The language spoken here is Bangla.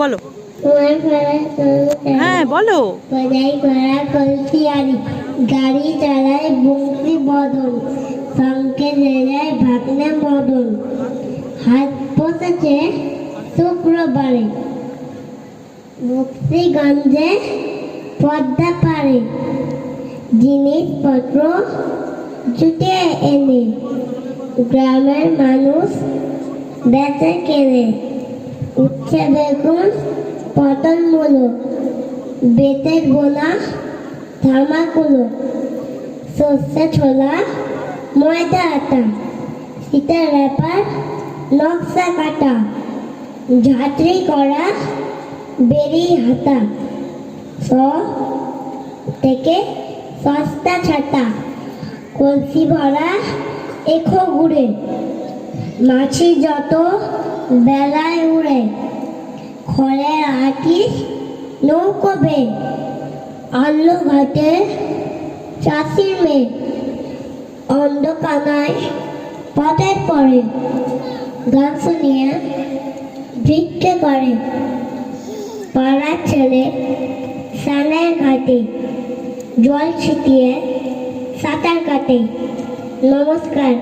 বলো। কুয়ার পাড়া হ্যাঁ বলো। কোদাই করা কলসি আরি গাড়ি চালায় বংশী বদন শঙ্কে জেলায় ভাগনা মদন হাত বসেছে শুক্রবারে মুক্তিগঞ্জে পদ্মা পারে জিনিসপত্র জুটে এনে গ্রামের মানুষ বেচে কেনে উচ্ছে বেগুন পটল মূলো বেতের গোনা ধামাকুলো সর্ষে ছোলা ময়দা আটা শীতের ব্যাপার নকশা কাটা ঝাঁঝরি করা বেরি হাতা স থেকে সস্তা ছাতা কলসি ভরা এখো ঘুরে মাছি যত বেলায় উড়ে খড়ের আঁকিস নৌকোবে আল্লো ঘাটে চাষির মেয়ে অন্ধকানায় পথের পরে গান শুনিয়ে ভিক্ষে করে পাড়ার ছেলে সানের ঘাটে জল ছিটিয়ে সাঁতার কাটে। নমস্কার।